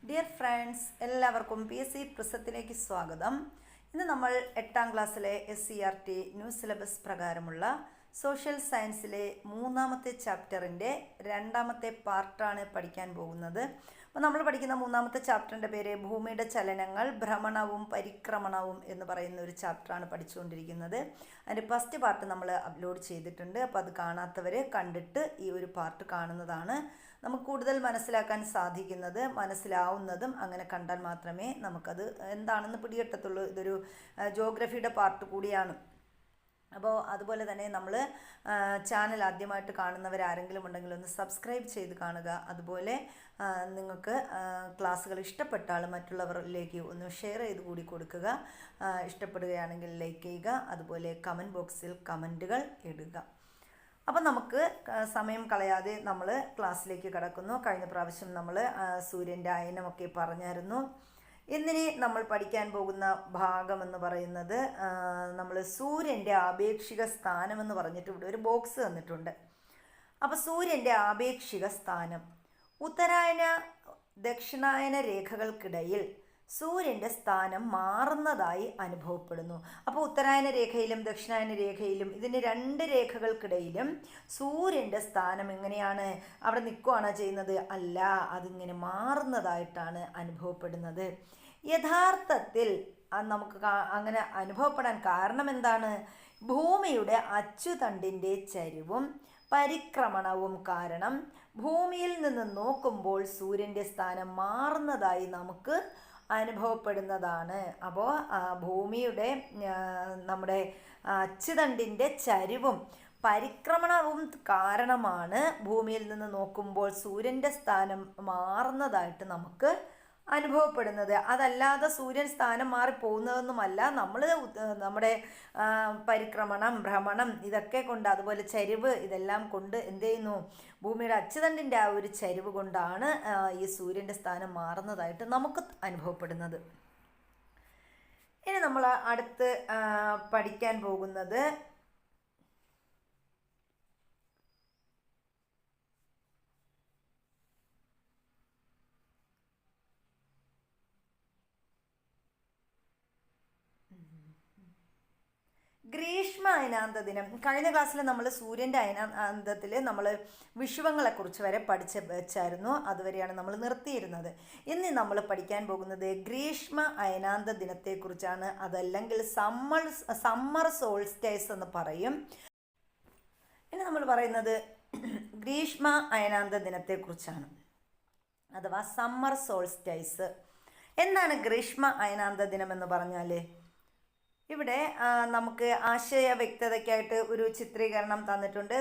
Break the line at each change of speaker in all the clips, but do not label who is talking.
Dear friends, എല്ലാവർക്കും PSC പ്രിസത്തിലേക്ക് സ്വാഗതം. ഇന്ന് നമ്മൾ 8ാം ക്ലാസ്സിലെ SCERT ന്യൂ സിലബസ് പ്രകാരമുള്ള സോഷ്യൽ സയൻസിലെ 3ാമത്തെ ചാപ്റ്ററിൻ്റെ 2ാമത്തെ പാർട്ടാണ് പഠിക്കാൻ പോകുന്നത്. അപ്പോൾ നമ്മൾ പഠിക്കുന്ന 3ാമത്തെ ചാപ്റ്ററിൻ്റെ പേര് ഭൂമിയുടെ ചലനങ്ങൾ, ഭ്രമണവും പരിക്രമണവും എന്ന് പറയുന്ന ഒരു ചാപ്റ്ററാണ് പഠിച്ചുകൊണ്ടിരിക്കുന്നത്. അതിൻ്റെ ഫസ്റ്റ് പാർട്ട് നമ്മൾ അപ്ലോഡ് ചെയ്തിട്ടുണ്ട്. അപ്പോൾ അത് കാണാത്തവർ കണ്ടിട്ട് ഈ ഒരു പാർട്ട് കാണുന്നതാണ് നമുക്ക് കൂടുതൽ മനസ്സിലാക്കാൻ സാധിക്കുന്നത്. മനസ്സിലാവുന്നതും അങ്ങനെ കണ്ടാൽ മാത്രമേ നമുക്കത് എന്താണെന്ന് പിടികിട്ടത്തുള്ളൂ. ഇതൊരു ജോഗ്രഫിയുടെ പാർട്ട് കൂടിയാണ്. അപ്പോൾ അതുപോലെ തന്നെ നമ്മൾ ചാനൽ ആദ്യമായിട്ട് കാണുന്നവരാരെങ്കിലും ഉണ്ടെങ്കിൽ ഒന്ന് സബ്സ്ക്രൈബ് ചെയ്ത് കാണുക. അതുപോലെ നിങ്ങൾക്ക് ക്ലാസ്സുകൾ ഇഷ്ടപ്പെട്ടാൽ മറ്റുള്ളവരിലേക്ക് ഒന്ന് ഷെയർ ചെയ്ത് കൂടി കൊടുക്കുക. ഇഷ്ടപ്പെടുകയാണെങ്കിൽ ലൈക്ക് ചെയ്യുക. അതുപോലെ കമൻറ്റ് ബോക്സിൽ കമൻറ്റുകൾ ഇടുക. അപ്പം നമുക്ക് സമയം കളയാതെ നമ്മൾ ക്ലാസ്സിലേക്ക് കടക്കുന്നു. കഴിഞ്ഞ പ്രാവശ്യം നമ്മൾ സൂര്യൻ്റെ അയനമൊക്കെ പറഞ്ഞായിരുന്നു. ഇന്നിനി നമ്മൾ പഠിക്കാൻ പോകുന്ന ഭാഗമെന്ന് പറയുന്നത് നമ്മൾ സൂര്യൻ്റെ ആപേക്ഷിക സ്ഥാനമെന്ന് പറഞ്ഞിട്ട് ഇവിടെ ഒരു ബോക്സ് തന്നിട്ടുണ്ട്. അപ്പോൾ സൂര്യൻ്റെ ആപേക്ഷിക സ്ഥാനം ഉത്തരായന ദക്ഷിണായന രേഖകൾക്കിടയിൽ സൂര്യൻ്റെ സ്ഥാനം മാറുന്നതായി അനുഭവപ്പെടുന്നു. അപ്പോൾ ഉത്തരായന രേഖയിലും ദക്ഷിണായന രേഖയിലും ഇതിന് രണ്ട് രേഖകൾക്കിടയിലും സൂര്യൻ്റെ സ്ഥാനം എങ്ങനെയാണ്? അവിടെ നിൽക്കുകയാണോ ചെയ്യുന്നത്? അല്ല, അതിങ്ങനെ മാറുന്നതായിട്ടാണ് അനുഭവപ്പെടുന്നത്. യഥാർത്ഥത്തിൽ നമുക്ക് അങ്ങനെ അനുഭവപ്പെടാൻ കാരണം എന്താണ്? ഭൂമിയുടെ അച്ചുതണ്ടിൻ്റെ ചരിവും പരിക്രമണവും കാരണം ഭൂമിയിൽ നിന്ന് നോക്കുമ്പോൾ സൂര്യൻ്റെ സ്ഥാനം മാറുന്നതായി നമുക്ക് അനുഭവപ്പെടുന്നതാണ്. അപ്പോൾ ഭൂമിയുടെ നമ്മുടെ അച്ചുതണ്ടിൻ്റെ ചരിവും പരിക്രമണവും കാരണമാണ് ഭൂമിയിൽ നിന്ന് നോക്കുമ്പോൾ സൂര്യൻ്റെ സ്ഥാനം മാറുന്നതായിട്ട് നമുക്ക് അനുഭവപ്പെടുന്നത്. അതല്ലാതെ സൂര്യൻ സ്ഥാനം മാറിപ്പോകുന്നതൊന്നുമല്ല. നമ്മൾ നമ്മുടെ പരിക്രമണം, ഭ്രമണം ഇതൊക്കെ കൊണ്ട്, അതുപോലെ ചരിവ്, ഇതെല്ലാം കൊണ്ട് എന്ത് ചെയ്യുന്നു? ഭൂമിയുടെ അച്ചുതണ്ടിൻ്റെ ആ ഒരു ചരിവ് കൊണ്ടാണ് ഈ സൂര്യൻ്റെ സ്ഥാനം മാറുന്നതായിട്ട് നമുക്ക് അനുഭവപ്പെടുന്നത്. ഇനി നമ്മൾ അടുത്ത് പഠിക്കാൻ പോകുന്നത് ഗ്രീഷ്മ അയനാന്ത ദിനം. കഴിഞ്ഞ ക്ലാസ്സിൽ നമ്മൾ സൂര്യൻ്റെ അയനാന്തത്തിൽ നമ്മൾ വിഷുവങ്ങളെക്കുറിച്ച് വരെ പഠിച്ച് വെച്ചായിരുന്നു. അതുവരെയാണ് നമ്മൾ നിർത്തിയിരുന്നത്. ഇന്ന് നമ്മൾ പഠിക്കാൻ പോകുന്നത് ഗ്രീഷ്മ അയനാന്ത ദിനത്തെക്കുറിച്ചാണ്. അതല്ലെങ്കിൽ സമ്മർ സോൾസ്റ്റൈസ് എന്ന് പറയും. ഇനി നമ്മൾ പറയുന്നത് ഗ്രീഷ്മ അയനാന്ത ദിനത്തെക്കുറിച്ചാണ്, അഥവാ സമ്മർ സോൾസ്റ്റൈസ്. എന്താണ് ഗ്രീഷ്മ അയനാന്ത ദിനം എന്ന് പറഞ്ഞാൽ? ഇവിടെ നമുക്ക് ആശയ വ്യക്തതയ്ക്കായിട്ട് ഒരു ചിത്രീകരണം തന്നിട്ടുണ്ട്.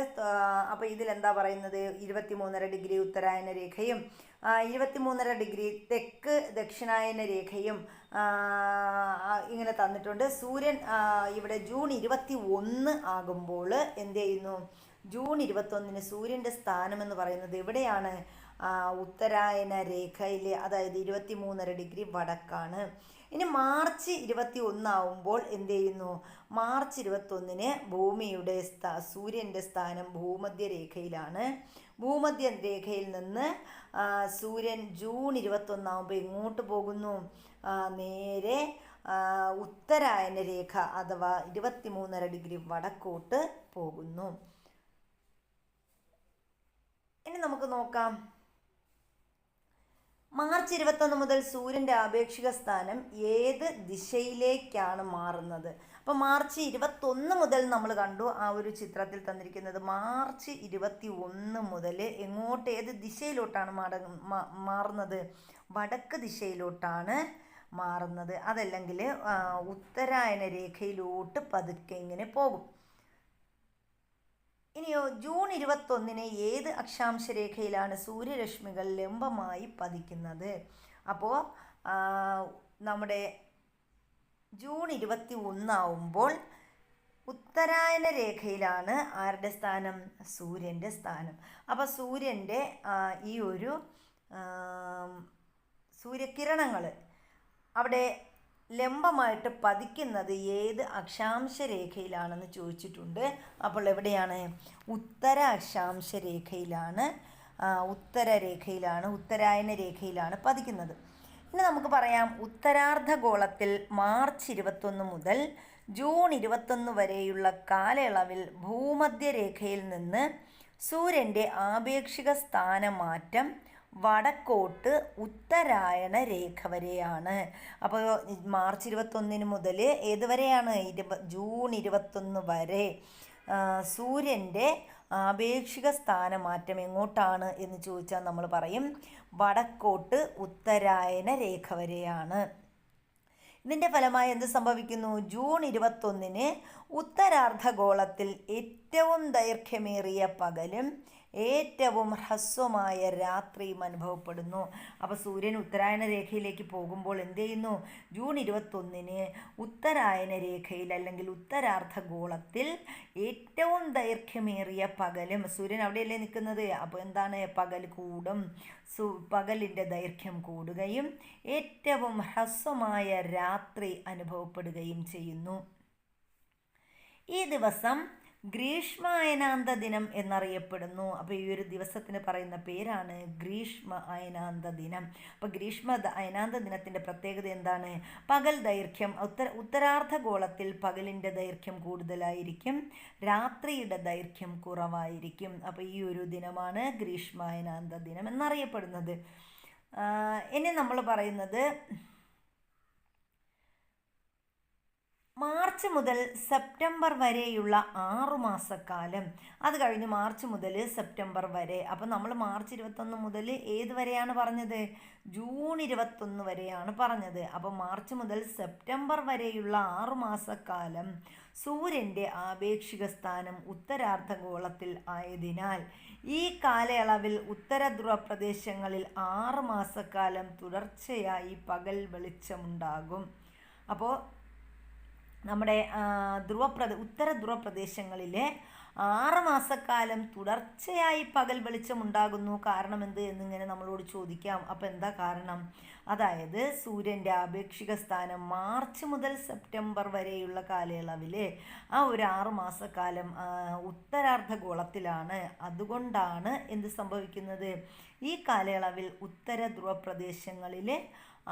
അപ്പോൾ ഇതിലെന്താ പറയുന്നത്? 23.5 ഡിഗ്രി ഉത്തരായന രേഖയും 23.5 ഡിഗ്രി തെക്ക് ദക്ഷിണായന രേഖയും ഇങ്ങനെ തന്നിട്ടുണ്ട്. സൂര്യൻ ഇവിടെ ജൂൺ 21 ആകുമ്പോൾ എന്ത് ചെയ്യുന്നു? ജൂൺ 21 സൂര്യൻ്റെ സ്ഥാനമെന്ന് പറയുന്നത് എവിടെയാണ്? ഉത്തരായന രേഖയിൽ, അതായത് 23.5 ഡിഗ്രി വടക്കാണ്. ഇനി മാർച്ച് 21 ആവുമ്പോൾ എന്ത് ചെയ്യുന്നു? മാർച്ച് 21 ഭൂമിയുടെ സൂര്യൻ്റെ സ്ഥാനം ഭൂമധ്യരേഖയിലാണ്. ഭൂമധ്യരേഖയിൽ നിന്ന് സൂര്യൻ ജൂൺ 21 ആകുമ്പോൾ എങ്ങോട്ട് പോകുന്നു? നേരെ ഉത്തരായന രേഖ അഥവാ 23.5 ഡിഗ്രി വടക്കോട്ട് പോകുന്നു. ഇനി നമുക്ക് നോക്കാം. മാർച്ച് 21 മുതൽ സൂര്യൻ്റെ ആപേക്ഷിക സ്ഥാനം ഏത് ദിശയിലേക്കാണ് മാറുന്നത്? അപ്പോൾ മാർച്ച് 21 മുതൽ നമ്മൾ കണ്ടു ആ ഒരു ചിത്രത്തിൽ തന്നിരിക്കുന്നത്. മാർച്ച് 21 മുതൽ എങ്ങോട്ട്, ഏത് ദിശയിലോട്ടാണ് മാറുന്നത്? വടക്ക് ദിശയിലോട്ടാണ് മാറുന്നത്. അതല്ലെങ്കിൽ ഉത്തരായന രേഖയിലോട്ട് പതുക്കെ ഇങ്ങനെ പോകും. ഇനിയോ ജൂൺ 21 ഏത് അക്ഷാംശ രേഖയിലാണ് സൂര്യരശ്മികൾ ലംബമായി പതിക്കുന്നത്? അപ്പോൾ നമ്മുടെ ജൂൺ 21 ആവുമ്പോൾ ഉത്തരായന രേഖയിലാണ് ആരുടെ സ്ഥാനം? സൂര്യൻ്റെ സ്ഥാനം. അപ്പോൾ സൂര്യൻ്റെ ഈ ഒരു സൂര്യകിരണങ്ങൾ അവിടെ ലംബമായിട്ട് പതിക്കുന്നത് ഏത് അക്ഷാംശ രേഖയിലാണെന്ന് ചോദിച്ചിട്ടുണ്ട്. അപ്പോൾ എവിടെയാണ്? ഉത്തര അക്ഷാംശ രേഖയിലാണ് ഉത്തരായന രേഖയിലാണ് പതിക്കുന്നത്. ഇനി നമുക്ക് പറയാം, ഉത്തരാർദ്ധഗോളത്തിൽ മാർച്ച് 21 മുതൽ ജൂൺ 21 വരെയുള്ള കാലയളവിൽ ഭൂമധ്യരേഖയിൽ നിന്ന് സൂര്യൻ്റെ ആപേക്ഷിക സ്ഥാനമാറ്റം വടക്കോട്ട് ഉത്തരായണ രേഖ വരെയാണ്. അപ്പോൾ മാർച്ച് 21 മുതൽ ഏതുവരെയാണ്? ജൂൺ 21 വരെ സൂര്യൻ്റെ ആപേക്ഷിക സ്ഥാനമാറ്റം എങ്ങോട്ടാണ് എന്ന് ചോദിച്ചാൽ നമ്മൾ പറയും വടക്കോട്ട് ഉത്തരായന രേഖ വരെയാണ്. ഇതിൻ്റെ ഫലമായി എന്ത് സംഭവിക്കുന്നു? ജൂൺ 21 ഉത്തരാർദ്ധഗോളത്തിൽ ഏറ്റവും ദൈർഘ്യമേറിയ പകലും ഏറ്റവും ഹ്രസ്വമായ രാത്രിയും അനുഭവപ്പെടുന്നു. അപ്പോൾ സൂര്യൻ ഉത്തരായന രേഖയിലേക്ക് പോകുമ്പോൾ എന്ത് ചെയ്യുന്നു? ജൂൺ 21 ഉത്തരായന രേഖയിൽ അല്ലെങ്കിൽ ഉത്തരാർദ്ധഗോളത്തിൽ ഏറ്റവും ദൈർഘ്യമേറിയ പകലും, സൂര്യൻ അവിടെയല്ലേ നിൽക്കുന്നത്, അപ്പോൾ എന്താണ്? പകൽ കൂടും, പകലിൻ്റെ ദൈർഘ്യം കൂടുകയും ഏറ്റവും ഹ്രസ്വമായ രാത്രി അനുഭവപ്പെടുകയും ചെയ്യുന്നു. ഈ ദിവസം ഗ്രീഷ്മ അയനാന്ത ദിനം എന്നറിയപ്പെടുന്നു. അപ്പോൾ ഈ ഒരു ദിവസത്തിന് പറയുന്ന പേരാണ് ഗ്രീഷ്മ അയനാന്ത ദിനം. അപ്പോൾ ഗ്രീഷ്മ അയനാന്ത ദിനത്തിൻ്റെ പ്രത്യേകത എന്താണ്? പകൽ ദൈർഘ്യം ഉത്തരാർദ്ധഗോളത്തിൽ പകലിൻ്റെ ദൈർഘ്യം കൂടുതലായിരിക്കും, രാത്രിയുടെ ദൈർഘ്യം കുറവായിരിക്കും. അപ്പോൾ ഈ ഒരു ദിനമാണ് ഗ്രീഷ്മ അയനാന്ത ദിനം എന്നറിയപ്പെടുന്നത്. ഇനി നമ്മൾ പറയുന്നത് മാർച്ച് മുതൽ സെപ്റ്റംബർ വരെയുള്ള 6 മാസക്കാലം. അത് കഴിഞ്ഞ് മാർച്ച് മുതൽ സെപ്റ്റംബർ വരെ. അപ്പോൾ നമ്മൾ മാർച്ച് 21 മുതൽ ഏത് വരെയാണ് പറഞ്ഞത്? ജൂൺ 21 വരെയാണ് പറഞ്ഞത്. അപ്പോൾ മാർച്ച് മുതൽ സെപ്റ്റംബർ വരെയുള്ള 6 മാസക്കാലം സൂര്യൻ്റെ ആപേക്ഷിക സ്ഥാനം ഉത്തരാർദ്ധഗോളത്തിൽ ആയതിനാൽ ഈ കാലയളവിൽ ഉത്തര ധ്രുവ പ്രദേശങ്ങളിൽ 6 മാസക്കാലം തുടർച്ചയായി പകൽ വെളിച്ചമുണ്ടാകും. അപ്പോൾ നമ്മുടെ ഉത്തര ധ്രുവ പ്രദേശങ്ങളിലെ 6 മാസക്കാലം തുടർച്ചയായി പകൽ വെളിച്ചമുണ്ടാകുന്നു. കാരണം എന്ത് എന്നിങ്ങനെ നമ്മളോട് ചോദിക്കാം. അപ്പോൾ എന്താ കാരണം? അതായത് സൂര്യൻ്റെ ആപേക്ഷിക സ്ഥാനം മാർച്ച് മുതൽ സെപ്റ്റംബർ വരെയുള്ള കാലയളവിൽ ആ ഒരു 6 മാസക്കാലം ഉത്തരാർദ്ധഗോളത്തിലാണ്. അതുകൊണ്ടാണ് എന്ത് സംഭവിക്കുന്നത്? ഈ കാലയളവിൽ ഉത്തര ധ്രുവ പ്രദേശങ്ങളിൽ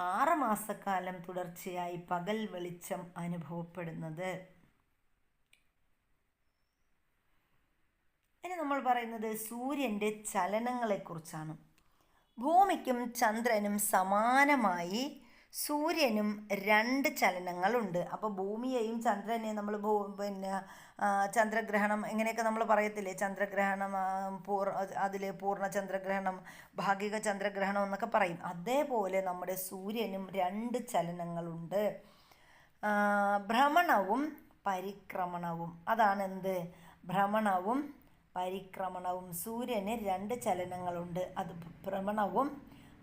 6 മാസക്കാലം തുടർച്ചയായി പകൽ വെളിച്ചം അനുഭവപ്പെടുന്നത്. ഇനി നമ്മൾ പറയുന്നത് സൂര്യൻ്റെ ചലനങ്ങളെക്കുറിച്ചാണ്. ഭൂമിക്കും ചന്ദ്രനും സമാനമായി സൂര്യനും 2 ചലനങ്ങളുണ്ട്. അപ്പോൾ ഭൂമിയെയും ചന്ദ്രനെയും നമ്മൾ ചന്ദ്രഗ്രഹണം എങ്ങനെയൊക്കെ നമ്മൾ പറയത്തില്ലേ? ചന്ദ്രഗ്രഹണം, അതിൽ പൂർണ്ണ ചന്ദ്രഗ്രഹണം, ഭാഗിക ചന്ദ്രഗ്രഹണം എന്നൊക്കെ പറയും. അതേപോലെ നമ്മുടെ സൂര്യനും 2 ചലനങ്ങളുണ്ട്. ഭ്രമണവും പരിക്രമണവും. അതാണ് എന്ത്? ഭ്രമണവും പരിക്രമണവും. സൂര്യന് 2 ചലനങ്ങളുണ്ട്. അത് ഭ്രമണവും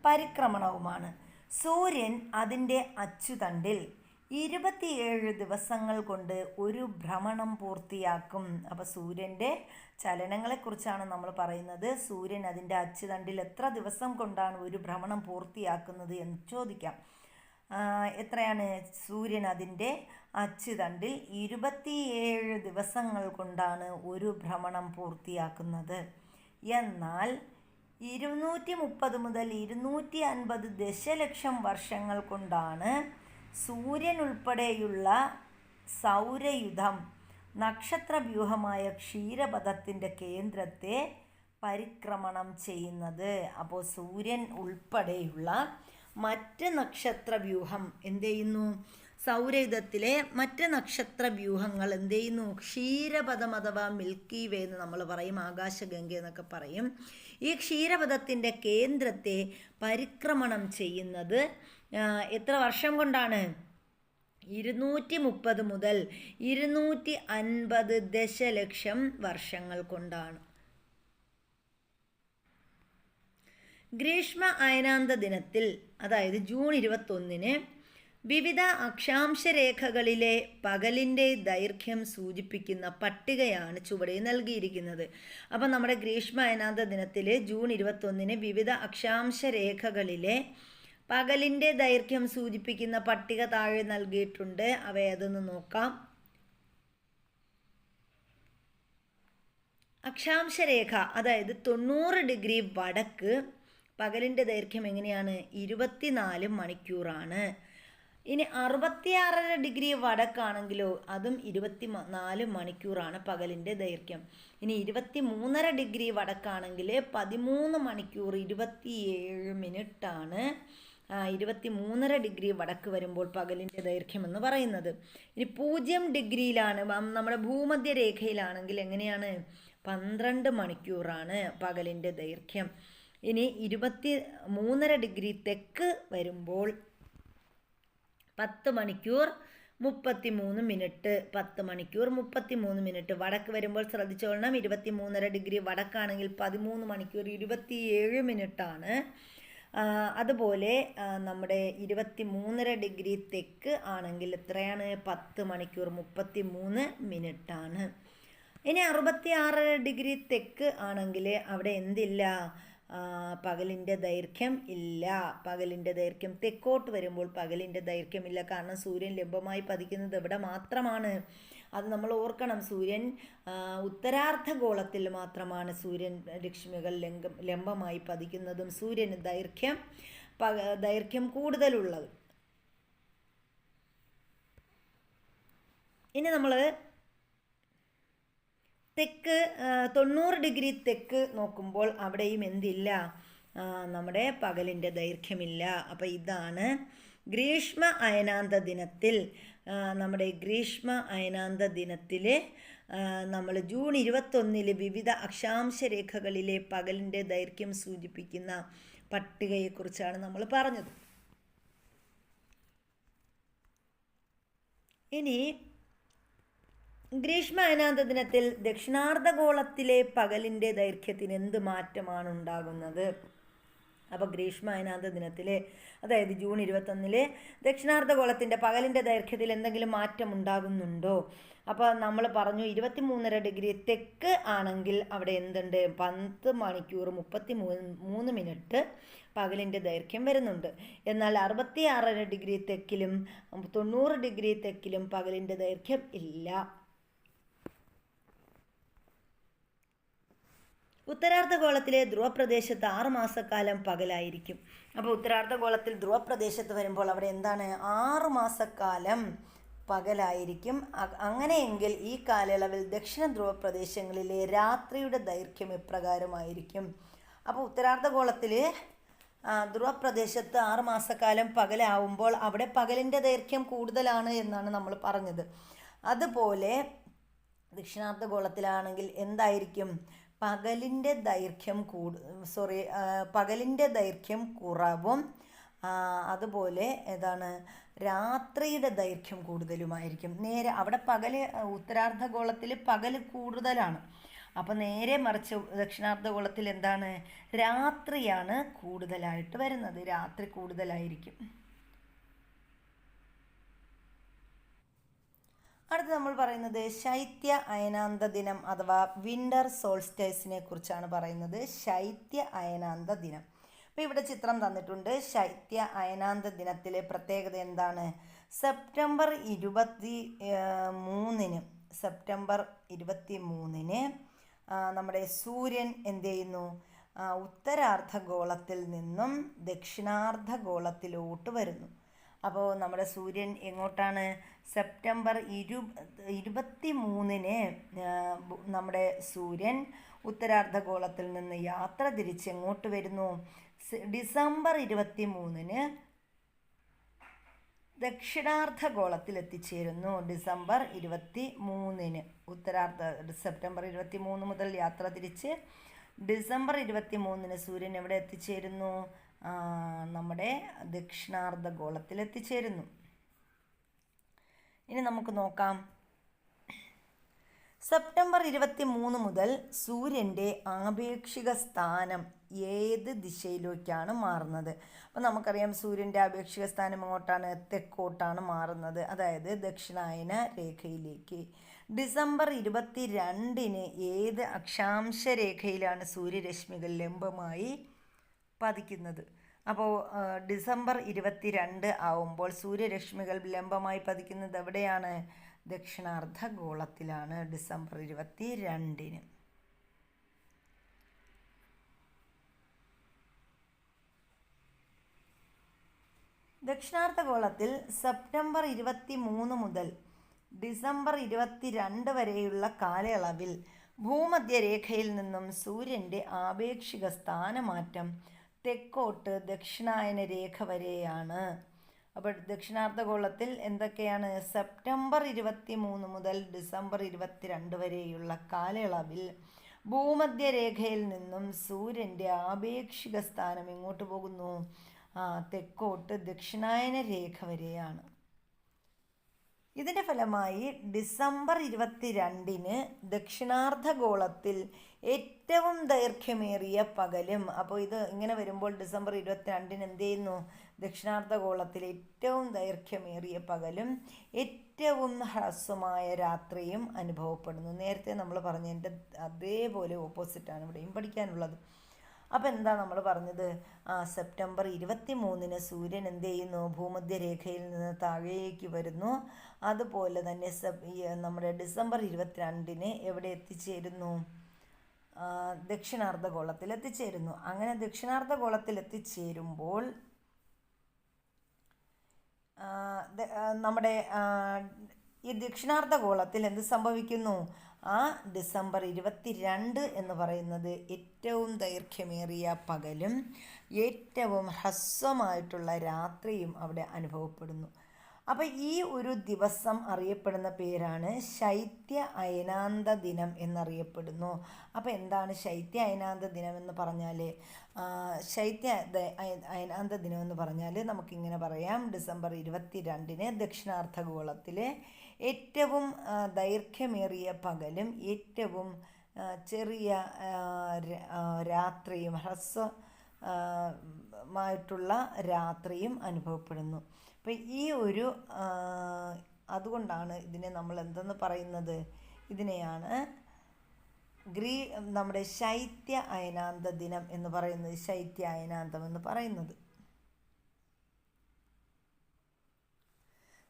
പരിക്രമണവുമാണ്. സൂര്യൻ അതിൻ്റെ അച്ചുതണ്ടിൽ 27 ദിവസങ്ങൾ കൊണ്ട് ഒരു ഭ്രമണം പൂർത്തിയാക്കും. അപ്പോൾ സൂര്യൻ്റെ ചലനങ്ങളെക്കുറിച്ചാണ് നമ്മൾ പറയുന്നത്. സൂര്യൻ അതിൻ്റെ അച്ചുതണ്ടിൽ എത്ര ദിവസം കൊണ്ടാണ് ഒരു ഭ്രമണം പൂർത്തിയാക്കുന്നത് എന്ന് ചോദിക്കാം. എത്രയാണ്? സൂര്യൻ അതിൻ്റെ അച്ചുതണ്ടിൽ 27 ദിവസങ്ങൾ കൊണ്ടാണ് ഒരു ഭ്രമണം പൂർത്തിയാക്കുന്നത്. എന്നാൽ 230 മുതൽ 250 ദശലക്ഷം വർഷങ്ങൾ കൊണ്ടാണ് സൂര്യൻ ഉൾപ്പെടെയുള്ള സൗരയുധം നക്ഷത്രവ്യൂഹമായ ക്ഷീരപഥത്തിൻ്റെ കേന്ദ്രത്തെ പരിക്രമണം ചെയ്യുന്നത്. അപ്പോൾ സൂര്യൻ ഉൾപ്പെടെയുള്ള മറ്റ് നക്ഷത്രവ്യൂഹം എന്ത് ചെയ്യുന്നു? സൗരയുധത്തിലെ മറ്റ് നക്ഷത്രവ്യൂഹങ്ങൾ എന്ത് ചെയ്യുന്നു? ക്ഷീരപഥം അഥവാ മിൽക്കി വേ എന്ന് നമ്മൾ പറയും, ആകാശഗംഗ എന്നൊക്കെ പറയും. ഈ ക്ഷീരപഥത്തിൻ്റെ കേന്ദ്രത്തെ പരിക്രമണം ചെയ്യുന്നത് എത്ര വർഷം കൊണ്ടാണ്? 230 മുതൽ 250 ദശലക്ഷം വർഷങ്ങൾ കൊണ്ടാണ്. ഗ്രീഷ്മ അയനാന്ത ദിനത്തിൽ, അതായത് ജൂൺ 21 വിവിധ അക്ഷാംശരേഖകളിലെ പകലിൻ്റെ ദൈർഘ്യം സൂചിപ്പിക്കുന്ന പട്ടികയാണ് ചുവടെ നൽകിയിരിക്കുന്നത്. അപ്പം നമ്മുടെ ഗ്രീഷ്മ അയനാന്ത ദിനത്തിൽ ജൂൺ 21 വിവിധ അക്ഷാംശരേഖകളിലെ പകലിൻ്റെ ദൈർഘ്യം സൂചിപ്പിക്കുന്ന പട്ടിക താഴെ നൽകിയിട്ടുണ്ട്. അവ ഏതെന്ന് നോക്കാം. അക്ഷാംശരേഖ അതായത് 90 ഡിഗ്രി വടക്ക് പകലിൻ്റെ ദൈർഘ്യം എങ്ങനെയാണ്? 24 മണിക്കൂറാണ്. ഇനി 66.5 ഡിഗ്രി വടക്കാണെങ്കിലോ അതും 24 മണിക്കൂറാണ് പകലിൻ്റെ ദൈർഘ്യം. ഇനി 23.5 ഡിഗ്രി വടക്കാണെങ്കിൽ 13 മണിക്കൂർ 27 മിനിറ്റാണ് 23.5 ഡിഗ്രി വടക്ക് വരുമ്പോൾ പകലിൻ്റെ ദൈർഘ്യം എന്ന് പറയുന്നത്. ഇനി 0 ഡിഗ്രിയിലാണ് നമ്മുടെ ഭൂമധ്യരേഖയിലാണെങ്കിൽ എങ്ങനെയാണ്? 12 മണിക്കൂറാണ് പകലിൻ്റെ ദൈർഘ്യം. ഇനി 23.5 ഡിഗ്രി തെക്ക് വരുമ്പോൾ 10 മണിക്കൂർ 33 മിനിറ്റ്. 10 മണിക്കൂർ 33 മിനിറ്റ്. വടക്ക് വരുമ്പോൾ ശ്രദ്ധിച്ചോളണം, 23.5 ഡിഗ്രി വടക്കാണെങ്കിൽ 13 മണിക്കൂർ 27 മിനിറ്റാണ്. അതുപോലെ നമ്മുടെ 23.5 ഡിഗ്രി തെക്ക് ആണെങ്കിൽ എത്രയാണ്? 10 മണിക്കൂർ 33 മിനിറ്റാണ്. ഇനി 66 ഡിഗ്രി തെക്ക് ആണെങ്കിൽ അവിടെ എന്തില്ല? പകലിൻ്റെ ദൈർഘ്യം ഇല്ല. പകലിൻ്റെ ദൈർഘ്യം തെക്കോട്ട് വരുമ്പോൾ പകലിൻ്റെ ദൈർഘ്യം ഇല്ല. കാരണം സൂര്യൻ ലംബമായി പതിക്കുന്നത് ഇവിടെ മാത്രമാണ്. അത് നമ്മൾ ഓർക്കണം. സൂര്യൻ ഉത്തരാർദ്ധഗോളത്തിൽ മാത്രമാണ് സൂര്യൻ രശ്മികൾ ലംബമായി പതിക്കുന്നതും സൂര്യന് ദൈർഘ്യം കൂടുതലുള്ളത്. ഇനി നമ്മൾ തെക്ക് 90 ഡിഗ്രി തെക്ക് നോക്കുമ്പോൾ അവിടെയും എന്തില്ല? നമ്മുടെ പകലിൻ്റെ ദൈർഘ്യമില്ല. അപ്പോൾ ഇതാണ് ഗ്രീഷ്മ അയനാന്ത ദിനത്തിൽ നമ്മുടെ ഗ്രീഷ്മ അയനാന്ത ദിനത്തിൽ നമ്മൾ ജൂൺ 21 വിവിധ അക്ഷാംശ രേഖകളിലെ പകലിൻ്റെ ദൈർഘ്യം സൂചിപ്പിക്കുന്ന പട്ടികയെക്കുറിച്ചാണ് നമ്മൾ പറഞ്ഞത്. ഇനി ഗ്രീഷ്മ അയനാന്ത ദിനത്തിൽ ദക്ഷിണാർദ്ധഗോളത്തിലെ പകലിൻ്റെ ദൈർഘ്യത്തിന് എന്ത് മാറ്റമാണ് ഉണ്ടാകുന്നത്? അപ്പോൾ ഗ്രീഷ്മ അയനാന്ത ദിനത്തിൽ അതായത് ജൂൺ 21 ദക്ഷിണാർദ്ധഗോളത്തിൻ്റെ പകലിൻ്റെ ദൈർഘ്യത്തിൽ എന്തെങ്കിലും മാറ്റം ഉണ്ടാകുന്നുണ്ടോ? അപ്പോൾ നമ്മൾ പറഞ്ഞു 23.5 ഡിഗ്രി തെക്ക് ആണെങ്കിൽ അവിടെ എന്തുണ്ട്? 10 മണിക്കൂർ 33 മിനിറ്റ് പകലിൻ്റെ ദൈർഘ്യം വരുന്നുണ്ട്. എന്നാൽ 66 ഡിഗ്രി തെക്കിലും 90 ഡിഗ്രി തെക്കിലും പകലിൻ്റെ ദൈർഘ്യം ഇല്ല. ഉത്തരാർദ്ധഗോളത്തിലെ ധ്രുവപ്രദേശത്ത് 6 മാസക്കാലം പകലായിരിക്കും. അപ്പോൾ ഉത്തരാർദ്ധഗോളത്തിൽ ധ്രുവപ്രദേശത്ത് വരുമ്പോൾ അവിടെ എന്താണ്? 6 മാസക്കാലം പകലായിരിക്കും. അങ്ങനെയെങ്കിൽ ഈ കാലയളവിൽ ദക്ഷിണ ധ്രുവപ്രദേശങ്ങളിലെ രാത്രിയുടെ ദൈർഘ്യം ഇപ്രകാരമായിരിക്കും. അപ്പോൾ ഉത്തരാർദ്ധഗോളത്തിൽ ധ്രുവപ്രദേശത്ത് 6 മാസക്കാലം പകലാവുമ്പോൾ അവിടെ പകലിൻ്റെ ദൈർഘ്യം കൂടുതലാണ് എന്നാണ് നമ്മൾ പറഞ്ഞത്. അതുപോലെ ദക്ഷിണാർദ്ധഗോളത്തിലാണെങ്കിൽ എന്തായിരിക്കും? പകലിൻ്റെ ദൈർഘ്യം കുറവും അതുപോലെ ഏതാണ്? രാത്രിയുടെ ദൈർഘ്യം കൂടുതലുമായിരിക്കും. നേരെ അവിടെ ഉത്തരാർദ്ധഗോളത്തിൽ പകൽ കൂടുതലാണ്. അപ്പോൾ നേരെ മറിച്ച് ദക്ഷിണാർദ്ധഗോളത്തിൽ എന്താണ്? രാത്രിയാണ് കൂടുതലായിട്ട് വരുന്നത്. രാത്രി കൂടുതലായിരിക്കും. അടുത്ത് നമ്മൾ പറയുന്നത് ശൈത്യ അയനാന്ത ദിനം അഥവാ വിൻ്റർ സോൾസ്റ്റൈസിനെ കുറിച്ചാണ് പറയുന്നത്. ശൈത്യ അയനാന്ത ദിനം. അപ്പോൾ ഇവിടെ ചിത്രം തന്നിട്ടുണ്ട്. ശൈത്യ അയനാന്ത ദിനത്തിലെ പ്രത്യേകത എന്താണ്? സെപ്റ്റംബർ 23 നമ്മുടെ സൂര്യൻ എന്ത് ചെയ്യുന്നു? ഉത്തരാർദ്ധഗോളത്തിൽ നിന്നും ദക്ഷിണാർദ്ധഗോളത്തിലോട്ട് വരുന്നു. അപ്പോൾ നമ്മുടെ സൂര്യൻ എങ്ങോട്ടാണ്? സെപ്റ്റംബർ 23 നമ്മുടെ സൂര്യൻ ഉത്തരാർദ്ധഗോളത്തിൽ നിന്ന് യാത്ര തിരിച്ച് എങ്ങോട്ട് വരുന്നു? ഡിസംബർ 23 ദക്ഷിണാർദ്ധഗോളത്തിൽ എത്തിച്ചേരുന്നു. ഡിസംബർ 23 സെപ്റ്റംബർ 23 മുതൽ യാത്ര തിരിച്ച് ഡിസംബർ 23 സൂര്യൻ എവിടെ എത്തിച്ചേരുന്നു? നമ്മുടെ ദക്ഷിണാർദ്ധഗോളത്തിൽ എത്തിച്ചേരുന്നു. ഇനി നമുക്ക് നോക്കാം. സെപ്റ്റംബർ 23 മുതൽ സൂര്യൻ്റെ ആപേക്ഷിക സ്ഥാനം ഏത് ദിശയിലേക്കാണ് മാറുന്നത്? അപ്പോൾ നമുക്കറിയാം സൂര്യൻ്റെ ആപേക്ഷിക സ്ഥാനം എങ്ങോട്ടാണ്? തെക്കോട്ടാണ് മാറുന്നത്, അതായത് ദക്ഷിണായന രേഖയിലേക്ക്. ഡിസംബർ 22 ഏത് അക്ഷാംശ രേഖയിലാണ് സൂര്യരശ്മികൾ ലംബമായി പതിക്കുന്നത്? അപ്പോൾ ഡിസംബർ 22 ആവുമ്പോൾ സൂര്യരശ്മികൾ ലംബമായി പതിക്കുന്നത് എവിടെയാണ്? ദക്ഷിണാർദ്ധഗോളത്തിലാണ് ഡിസംബർ 22. ദക്ഷിണാർദ്ധഗോളത്തിൽ സെപ്റ്റംബർ 23 മുതൽ ഡിസംബർ 22 വരെയുള്ള കാലയളവിൽ ഭൂമധ്യരേഖയിൽ നിന്നും സൂര്യൻ്റെ ആപേക്ഷിക സ്ഥാനമാറ്റം തെക്കോട്ട് ദക്ഷിണായന രേഖ വരെയാണ്. അപ്പോൾ ദക്ഷിണാർദ്ധഗോളത്തിൽ എന്തൊക്കെയാണ്? സെപ്റ്റംബർ 23 മുതൽ ഡിസംബർ 22 വരെയുള്ള കാലയളവിൽ ഭൂമധ്യരേഖയിൽ നിന്നും സൂര്യൻ്റെ ആപേക്ഷിക സ്ഥാനം എങ്ങോട്ട് പോകുന്നു? തെക്കോട്ട് ദക്ഷിണായന രേഖ വരെയാണ്. ഇതിൻ്റെ ഫലമായി ഡിസംബർ 22 ദക്ഷിണാർദ്ധഗോളത്തിൽ ഏറ്റവും ദൈർഘ്യമേറിയ പകലും, അപ്പോൾ ഇത് ഇങ്ങനെ വരുമ്പോൾ ഡിസംബർ 22 എന്ത് ചെയ്യുന്നു? ദക്ഷിണാർദ്ധഗോളത്തിൽ ഏറ്റവും ദൈർഘ്യമേറിയ പകലും ഏറ്റവും ഹ്രസ്വമായ രാത്രിയും അനുഭവപ്പെടുന്നു. നേരത്തെ നമ്മൾ പറഞ്ഞതിൻ്റെ അതേപോലെ ഓപ്പോസിറ്റാണ് ഇവിടെയും പഠിക്കാനുള്ളത്. അപ്പോൾ എന്താ നമ്മൾ പറഞ്ഞത്? സെപ്റ്റംബർ 23 സൂര്യൻ എന്ത് ചെയ്യുന്നു? ഭൂമധ്യരേഖയിൽ നിന്ന് താഴേക്ക് വരുന്നു. അതുപോലെ തന്നെ നമ്മുടെ ഡിസംബർ 22 എവിടെ എത്തിച്ചേരുന്നു? ദക്ഷിണാർദ്ധഗോളത്തിൽ എത്തിച്ചേരുന്നു. അങ്ങനെ ദക്ഷിണാർദ്ധഗോളത്തിൽ എത്തിച്ചേരുമ്പോൾ നമ്മുടെ ഈ ദക്ഷിണാർദ്ധഗോളത്തിൽ എന്ത് സംഭവിക്കുന്നു? ഡിസംബർ 22 എന്ന് പറയുന്നത് ഏറ്റവും ദൈർഘ്യമേറിയ പകലും ഏറ്റവും ഹ്രസ്വമായിട്ടുള്ള രാത്രിയും അവിടെ അനുഭവപ്പെടുന്നു. അപ്പോൾ ഈ ഒരു ദിവസം അറിയപ്പെടുന്ന പേരാണ് ശൈത്യ അയനാന്ത ദിനം എന്നറിയപ്പെടുന്നു. അപ്പോൾ എന്താണ് ശൈത്യ അയനാന്ത ദിനം എന്ന് പറഞ്ഞാൽ? ശൈത്യ അയനാന്ത ദിനം എന്ന് പറഞ്ഞാൽ നമുക്കിങ്ങനെ പറയാം. ഡിസംബർ 22 ദക്ഷിണാർദ്ധഗോളത്തിലെ ഏറ്റവും ദൈർഘ്യമേറിയ പകലും ഏറ്റവും ചെറിയ രാത്രിയും ഹ്രസ്വമായിട്ടുള്ള രാത്രിയും അനുഭവപ്പെടുന്നു. അപ്പം ഈ ഒരു അതുകൊണ്ടാണ് ഇതിനെ നമ്മൾ എന്തെന്ന് പറയുന്നത്? ഇതിനെയാണ് നമ്മുടെ ശൈത്യ അയനാന്ത ദിനം എന്ന് പറയുന്നത്, ശൈത്യ അയനാന്തം എന്ന് പറയുന്നത്.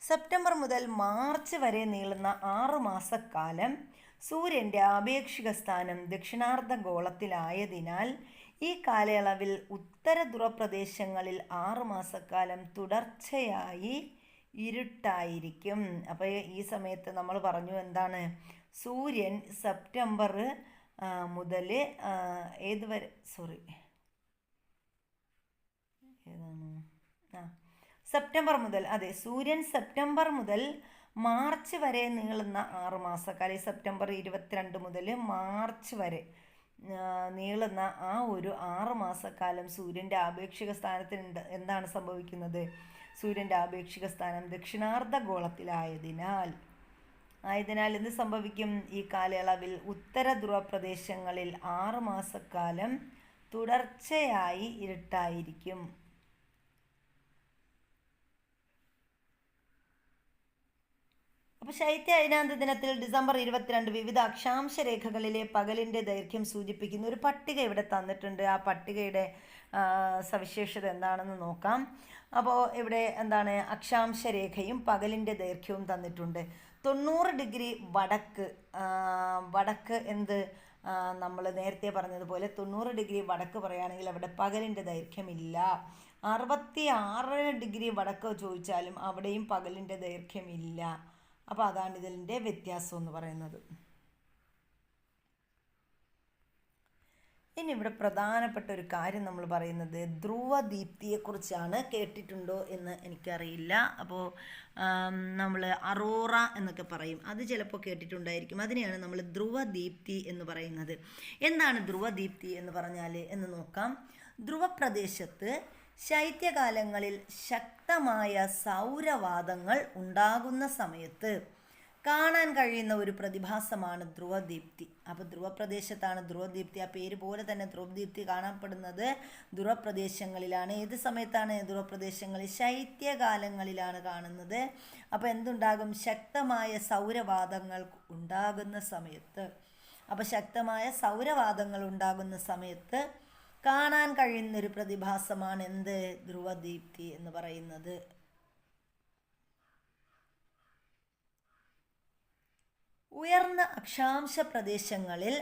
സെപ്റ്റംബർ മുതൽ മാർച്ച് വരെ നീളുന്ന 6 മാസക്കാലം സൂര്യൻ്റെ ആപേക്ഷിക സ്ഥാനം ദക്ഷിണാർദ്ധഗോളത്തിലായതിനാൽ ഈ കാലയളവിൽ ഉത്തര ധ്രുവപ്രദേശങ്ങളിൽ 6 മാസക്കാലം തുടർച്ചയായി ഇരുട്ടായിരിക്കും. അപ്പോൾ ഈ സമയത്ത് നമ്മൾ പറഞ്ഞു എന്താണ്? സൂര്യൻ സെപ്റ്റംബർ മുതൽ സെപ്റ്റംബർ മുതൽ സൂര്യൻ സെപ്റ്റംബർ മുതൽ മാർച്ച് വരെ നീളുന്ന 6 മാസക്കാലം, സെപ്റ്റംബർ 22 മുതൽ മാർച്ച് വരെ നീളുന്ന ആ ഒരു 6 മാസക്കാലം സൂര്യൻ്റെ ആപേക്ഷിക സ്ഥാനത്തിന് എന്താണ് സംഭവിക്കുന്നത്? സൂര്യൻ്റെ ആപേക്ഷിക സ്ഥാനം ദക്ഷിണാർദ്ധഗോളത്തിലായതിനാൽ എന്ത് സംഭവിക്കും? ഈ കാലയളവിൽ ഉത്തര ധ്രുവ പ്രദേശങ്ങളിൽ 6 മാസക്കാലം തുടർച്ചയായി ഇരുട്ടായിരിക്കും. അപ്പോൾ ശൈത്യ അയനാന്ത ദിനത്തിൽ ഡിസംബർ 22 വിവിധ അക്ഷാംശ രേഖകളിലെ പകലിൻ്റെ ദൈർഘ്യം സൂചിപ്പിക്കുന്ന ഒരു പട്ടിക ഇവിടെ തന്നിട്ടുണ്ട്. ആ പട്ടികയുടെ സവിശേഷത എന്താണെന്ന് നോക്കാം. അപ്പോൾ ഇവിടെ എന്താണ്? അക്ഷാംശ രേഖയും പകലിൻ്റെ ദൈർഘ്യവും തന്നിട്ടുണ്ട്. 90 ഡിഗ്രി വടക്ക് എന്ത് നമ്മൾ നേരത്തെ പറഞ്ഞതുപോലെ 90 ഡിഗ്രി വടക്ക് പറയുകയാണെങ്കിൽ അവിടെ പകലിൻ്റെ ദൈർഘ്യമില്ല. 66 ഡിഗ്രി വടക്ക് ചോദിച്ചാലും അവിടെയും പകലിൻ്റെ ദൈർഘ്യമില്ല. അപ്പോൾ അതാണ് ഇതിൻ്റെ വ്യത്യാസം എന്ന് പറയുന്നത്. ഇനി ഇവിടെ പ്രധാനപ്പെട്ട ഒരു കാര്യം നമ്മൾ പറയുന്നത് ധ്രുവദീപ്തിയെക്കുറിച്ചാണ്. കേട്ടിട്ടുണ്ടോ എന്ന് എനിക്കറിയില്ല. അപ്പോൾ നമ്മൾ അറോറ എന്നൊക്കെ പറയും, അത് ചിലപ്പോൾ കേട്ടിട്ടുണ്ടായിരിക്കും. അതിനെയാണ് നമ്മൾ ധ്രുവദീപ്തി എന്ന് പറയുന്നത്. എന്താണ് ധ്രുവദീപ്തി എന്ന് പറഞ്ഞാൽ എന്ന് നോക്കാം. ധ്രുവപ്രദേശത്ത് ശൈത്യകാലങ്ങളിൽ ശക്തമായ സൗരവാതങ്ങൾ ഉണ്ടാകുന്ന സമയത്ത് കാണാൻ കഴിയുന്ന ഒരു പ്രതിഭാസമാണ് ധ്രുവദീപ്തി. അപ്പോൾ ധ്രുവപ്രദേശത്താണ് ധ്രുവദീപ്തി. ആ പേര് പോലെ തന്നെ ധ്രുവദീപ്തി കാണപ്പെടുന്നത് ധ്രുവപ്രദേശങ്ങളിലാണ്. ഏത് സമയത്താണ് ധ്രുവപ്രദേശങ്ങളിൽ? ശൈത്യകാലങ്ങളിലാണ് കാണുന്നത്. അപ്പോൾ എന്തുണ്ടാകും? ശക്തമായ സൗരവാതങ്ങൾ ഉണ്ടാകുന്ന സമയത്ത്. അപ്പോൾ ശക്തമായ സൗരവാതങ്ങൾ ഉണ്ടാകുന്ന സമയത്ത് കാണാൻ കഴിയുന്നൊരു പ്രതിഭാസമാണ് എന്ത്? ധ്രുവദീപ്തി എന്ന് പറയുന്നത്. ഉയർന്ന അക്ഷാംശ പ്രദേശങ്ങളിൽ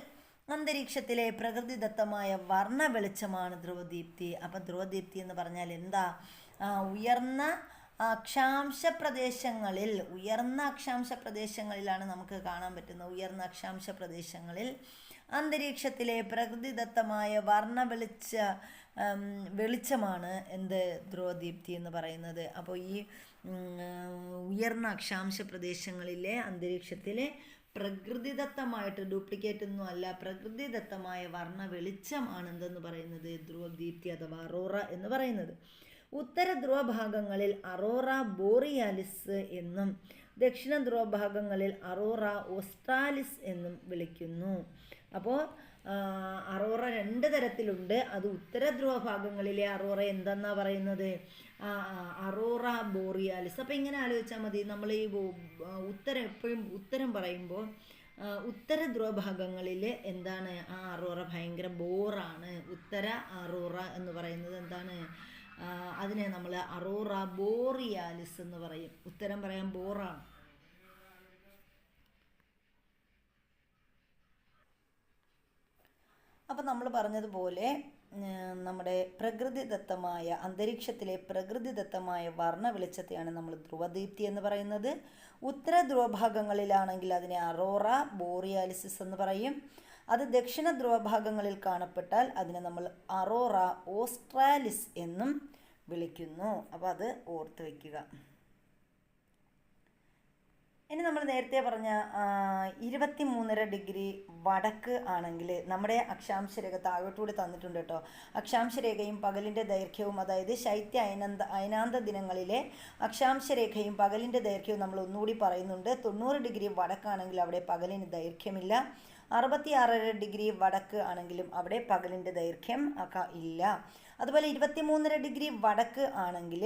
അന്തരീക്ഷത്തിലെ പ്രകൃതിദത്തമായ വർണ്ണ വെളിച്ചമാണ് ധ്രുവദീപ്തി. അപ്പം ധ്രുവദീപ്തി എന്ന് പറഞ്ഞാൽ എന്താ? ഉയർന്ന അക്ഷാംശ പ്രദേശങ്ങളിലാണ് നമുക്ക് കാണാൻ പറ്റുന്നത്. ഉയർന്ന അക്ഷാംശ പ്രദേശങ്ങളിൽ അന്തരീക്ഷത്തിലെ പ്രകൃതിദത്തമായ വർണ്ണ വെളിച്ചമാണ് എന്ത്? ധ്രുവദീപ്തി എന്ന് പറയുന്നത്. അപ്പോൾ ഈ ഉയർന്ന അക്ഷാംശ പ്രദേശങ്ങളിലെ അന്തരീക്ഷത്തിലെ പ്രകൃതിദത്തമായിട്ട്, ഡ്യൂപ്ലിക്കേറ്റ് ഒന്നും അല്ല, പ്രകൃതിദത്തമായ വർണ്ണ വെളിച്ചമാണ് എന്തെന്ന് പറയുന്നത്? ധ്രുവദീപ്തി അഥവാ അറോറ എന്ന് പറയുന്നത്. ഉത്തര ധ്രുവഭാഗങ്ങളിൽ അറോറ ബോറിയാലിസ് എന്നും ദക്ഷിണ ധ്രുവഭാഗങ്ങളിൽ അറോറ ഓസ്ട്രാലിസ് എന്നും വിളിക്കുന്നു. അപ്പോൾ അറോറ 2 തരത്തിലുണ്ട്. അത് ഉത്തര ധ്രുവഭാഗങ്ങളിലെ അറോറ എന്തെന്നാ പറയുന്നത്? അറോറ ബോറിയാലിസ്. അപ്പോൾ ഇങ്ങനെ ആലോചിച്ചാൽ മതി. നമ്മൾ ഈ എപ്പോഴും ഉത്തരം പറയുമ്പോൾ ഉത്തര ധ്രുവഭാഗങ്ങളിൽ എന്താണ്? ആ അറോറ ഭയങ്കര ബോറാണ്. ഉത്തര അറോറ എന്ന് പറയുന്നത് എന്താണ്? അതിനെ നമ്മൾ അറോറ ബോറിയാലിസ് എന്ന് പറയും. ഉത്തരം പറയാൻ ബോറാണ്. അപ്പം നമ്മൾ പറഞ്ഞതുപോലെ നമ്മുടെ അന്തരീക്ഷത്തിലെ പ്രകൃതിദത്തമായ വർണ്ണ വെളിച്ചത്തെയാണ് നമ്മൾ ധ്രുവദീപ്തി എന്ന് പറയുന്നത്. ഉത്തര ധ്രുവഭാഗങ്ങളിലാണെങ്കിൽ അതിനെ അറോറ ബോറിയാലിസിസ് എന്ന് പറയും. അത് ദക്ഷിണ ധ്രുവഭാഗങ്ങളിൽ കാണപ്പെട്ടാൽ അതിനെ നമ്മൾ അറോറ ഓസ്ട്രാലിസ് എന്നും വിളിക്കുന്നു. അപ്പോൾ അത് ഓർത്ത് വയ്ക്കുക. ഇനി നമ്മൾ നേരത്തെ പറഞ്ഞ 23.5 ഡിഗ്രി വടക്ക് ആണെങ്കിൽ നമ്മുടെ അക്ഷാംശരേഖ താഴോട്ടുകൂടി തന്നിട്ടുണ്ട് കേട്ടോ. അക്ഷാംശരേഖയും പകലിൻ്റെ ദൈർഘ്യവും, അതായത് ശൈത്യ അയനാന്ത ദിനങ്ങളിലെ അക്ഷാംശരേഖയും പകലിൻ്റെ ദൈർഘ്യവും നമ്മൾ ഒന്നുകൂടി പറയുന്നുണ്ട്. 90 ഡിഗ്രി വടക്കാണെങ്കിൽ അവിടെ പകലിന് ദൈർഘ്യമില്ല. 66.5 ഡിഗ്രി വടക്ക് ആണെങ്കിലും അവിടെ പകലിൻ്റെ ദൈർഘ്യം ഇല്ല. അതുപോലെ 23.5 ഡിഗ്രി വടക്ക് ആണെങ്കിൽ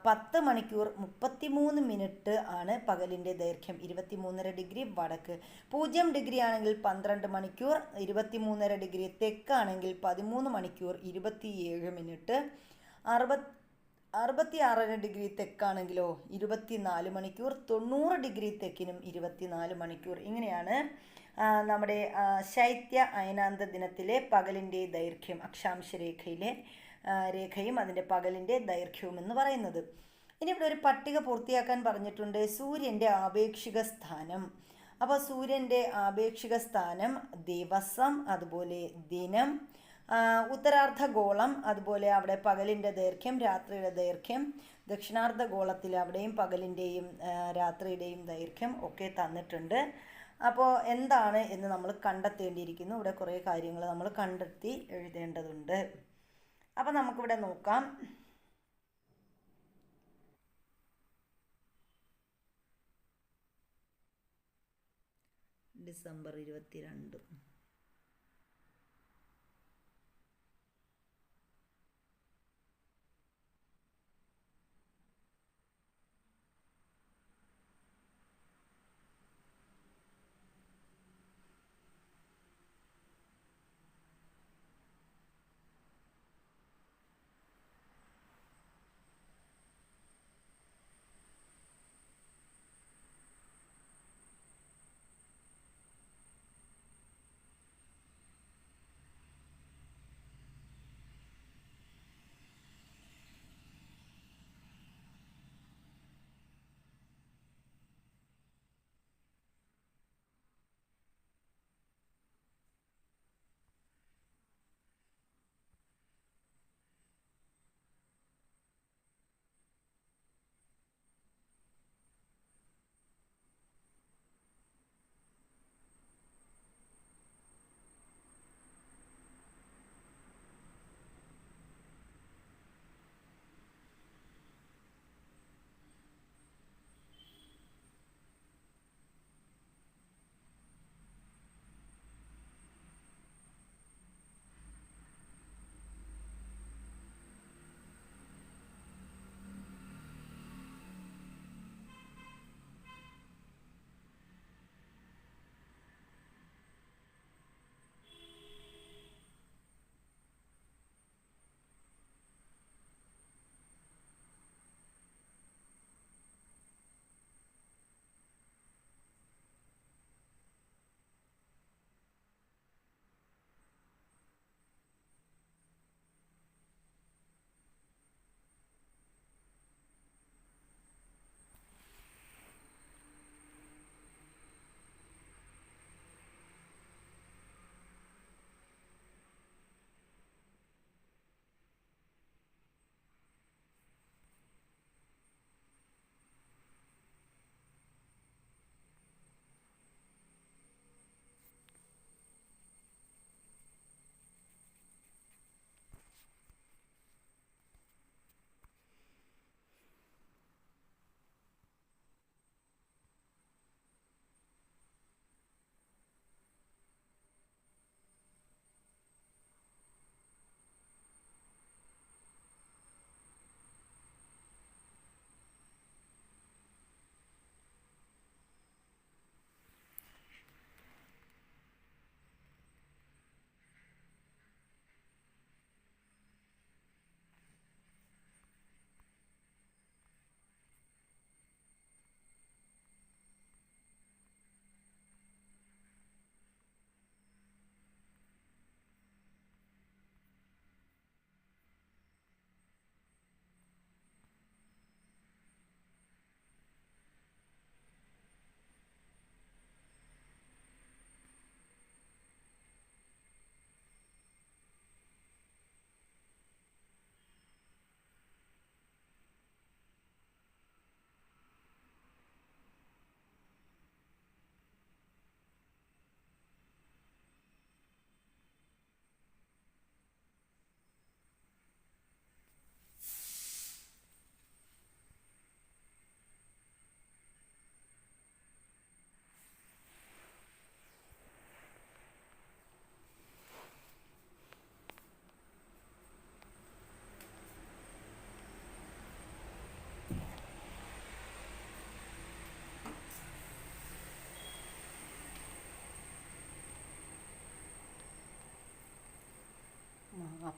10 മണിക്കൂർ 33 മിനിറ്റ് ആണ് പകലിൻ്റെ ദൈർഘ്യം. 23.5 ഡിഗ്രി വടക്ക്. 0 ഡിഗ്രി ആണെങ്കിൽ 12 മണിക്കൂർ. 23.5 ഡിഗ്രി തെക്കാണെങ്കിൽ 13 മണിക്കൂർ 27 മിനിറ്റ്. 66 ഡിഗ്രി തെക്കാണെങ്കിലോ 24 മണിക്കൂർ. 90 ഡിഗ്രി തെക്കിനും 24 മണിക്കൂർ. ഇങ്ങനെയാണ് നമ്മുടെ ശൈത്യ അയനാന്ത ദിനത്തിലെ പകലിൻ്റെ ദൈർഘ്യം, അക്ഷാംശരേഖയിലെ രേഖയും അതിൻ്റെ പകലിൻ്റെ ദൈർഘ്യവും എന്ന് പറയുന്നത്. ഇനി ഇവിടെ ഒരു പട്ടിക പൂർത്തിയാക്കാൻ പറഞ്ഞിട്ടുണ്ട്. സൂര്യൻ്റെ ആപേക്ഷിക സ്ഥാനം. അപ്പോൾ സൂര്യൻ്റെ ആപേക്ഷിക സ്ഥാനം ദിവസം, അതുപോലെ ദിനം, ഉത്തരാർദ്ധഗോളം, അതുപോലെ അവിടെ പകലിൻ്റെ ദൈർഘ്യം, രാത്രിയുടെ ദൈർഘ്യം, ദക്ഷിണാർദ്ധഗോളത്തിൽ അവിടെയും പകലിൻ്റെയും രാത്രിയുടെയും ദൈർഘ്യം ഒക്കെ തന്നിട്ടുണ്ട്. അപ്പോൾ എന്താണ് എന്ന് നമ്മൾ കണ്ടെത്തേണ്ടിയിരിക്കുന്നു. ഇവിടെ കുറേ കാര്യങ്ങൾ നമ്മൾ കണ്ടെത്തി എഴുതേണ്ടതുണ്ട്. അപ്പം നമുക്കിവിടെ നോക്കാം. ഡിസംബർ 22.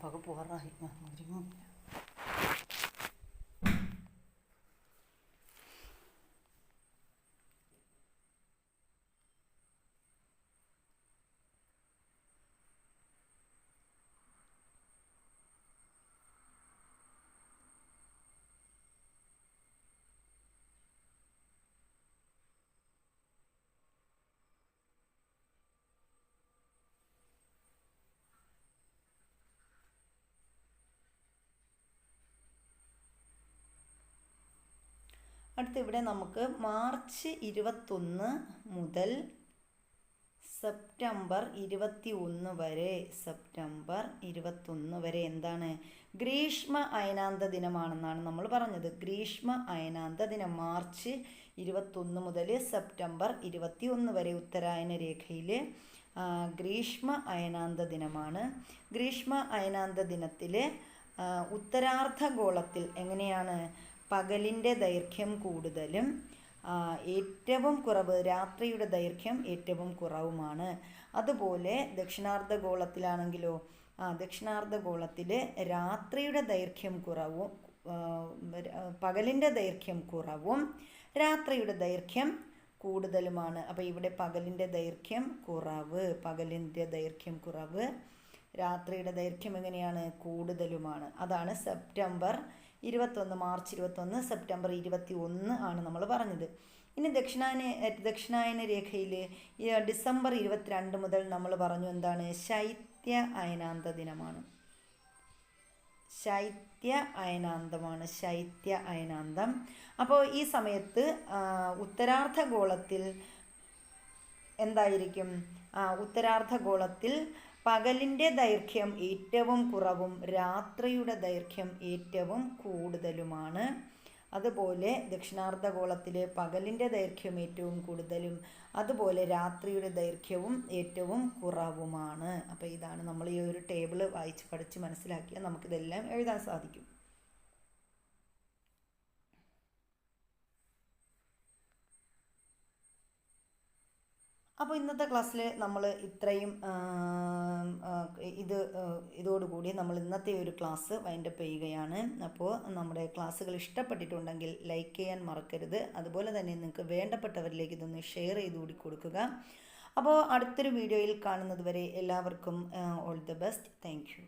പക പോറായി. അടുത്ത് ഇവിടെ നമുക്ക് മാർച്ച് 21 മുതൽ സെപ്റ്റംബർ 21 വരെ എന്താണ്? ഗ്രീഷ്മ അയനാന്ത ദിനമാണെന്നാണ് നമ്മൾ പറഞ്ഞത്. ഗ്രീഷ്മ അയനാന്ത ദിനം മാർച്ച് 21 മുതൽ സെപ്റ്റംബർ 21 വരെ ഉത്തരായന രേഖയിൽ ഗ്രീഷ്മ അയനാന്ത ദിനമാണ്. ഗ്രീഷ്മ അയനാന്ത ദിനത്തിൽ ഉത്തരാർദ്ധഗോളത്തിൽ എങ്ങനെയാണ്? പകലിൻ്റെ ദൈർഘ്യം കൂടുതലും ഏറ്റവും കുറവ് രാത്രിയുടെ ദൈർഘ്യം ഏറ്റവും കുറവുമാണ്. അതുപോലെ ദക്ഷിണാർദ്ധഗോളത്തിലാണെങ്കിലോ ദക്ഷിണാർദ്ധഗോളത്തിൽ രാത്രിയുടെ ദൈർഘ്യം കുറവും പകലിൻ്റെ ദൈർഘ്യം കുറവും രാത്രിയുടെ ദൈർഘ്യം കൂടുതലുമാണ്. അപ്പോൾ ഇവിടെ പകലിൻ്റെ ദൈർഘ്യം കുറവ് രാത്രിയുടെ ദൈർഘ്യം എങ്ങനെയാണ്? കൂടുതലുമാണ്. അതാണ് സെപ്റ്റംബർ 21 മാർച്ച് 21 സെപ്റ്റംബർ 21 ആണ് നമ്മൾ പറഞ്ഞത്. ഇനി ദക്ഷിണായന രേഖയിൽ ഡിസംബർ 22 മുതൽ നമ്മൾ പറഞ്ഞു എന്താണ്? ശൈത്യ അയനാന്ത ദിനമാണ്. ശൈത്യ അയനാന്തം. അപ്പോൾ ഈ സമയത്ത് ഉത്തരാർദ്ധഗോളത്തിൽ എന്തായിരിക്കും? ഉത്തരാർദ്ധഗോളത്തിൽ പകലിൻ്റെ ദൈർഘ്യം ഏറ്റവും കുറവും രാത്രിയുടെ ദൈർഘ്യം ഏറ്റവും കൂടുതലുമാണ്. അതുപോലെ ദക്ഷിണാർദ്ധഗോളത്തിൽ പകലിൻ്റെ ദൈർഘ്യം ഏറ്റവും കൂടുതലും അതുപോലെ രാത്രിയുടെ ദൈർഘ്യവും ഏറ്റവും കുറവുമാണ്. അപ്പോൾ ഇതാണ് നമ്മൾ ഈ ഒരു ടേബിൾ വായിച്ച് പഠിച്ച് മനസ്സിലാക്കിയാൽ നമുക്കിതെല്ലാം എഴുതാൻ സാധിക്കും. അപ്പോൾ ഇന്നത്തെ ക്ലാസ്സിൽ നമ്മൾ ഇത്രയും ഇതോടുകൂടി നമ്മൾ ഇന്നത്തെ ഒരു ക്ലാസ് വൈൻഡപ്പ് ചെയ്യുകയാണ്. അപ്പോൾ നമ്മുടെ ക്ലാസ്സുകൾ ഇഷ്ടപ്പെട്ടിട്ടുണ്ടെങ്കിൽ ലൈക്ക് ചെയ്യാൻ മറക്കരുത്. അതുപോലെ തന്നെ നിങ്ങൾക്ക് വേണ്ടപ്പെട്ടവരിലേക്ക് ഇതൊന്ന് ഷെയർ ചെയ്ത് കൂടി കൊടുക്കുക. അപ്പോൾ അടുത്തൊരു വീഡിയോയിൽ കാണുന്നത് വരെ എല്ലാവർക്കും all the best. Thank you.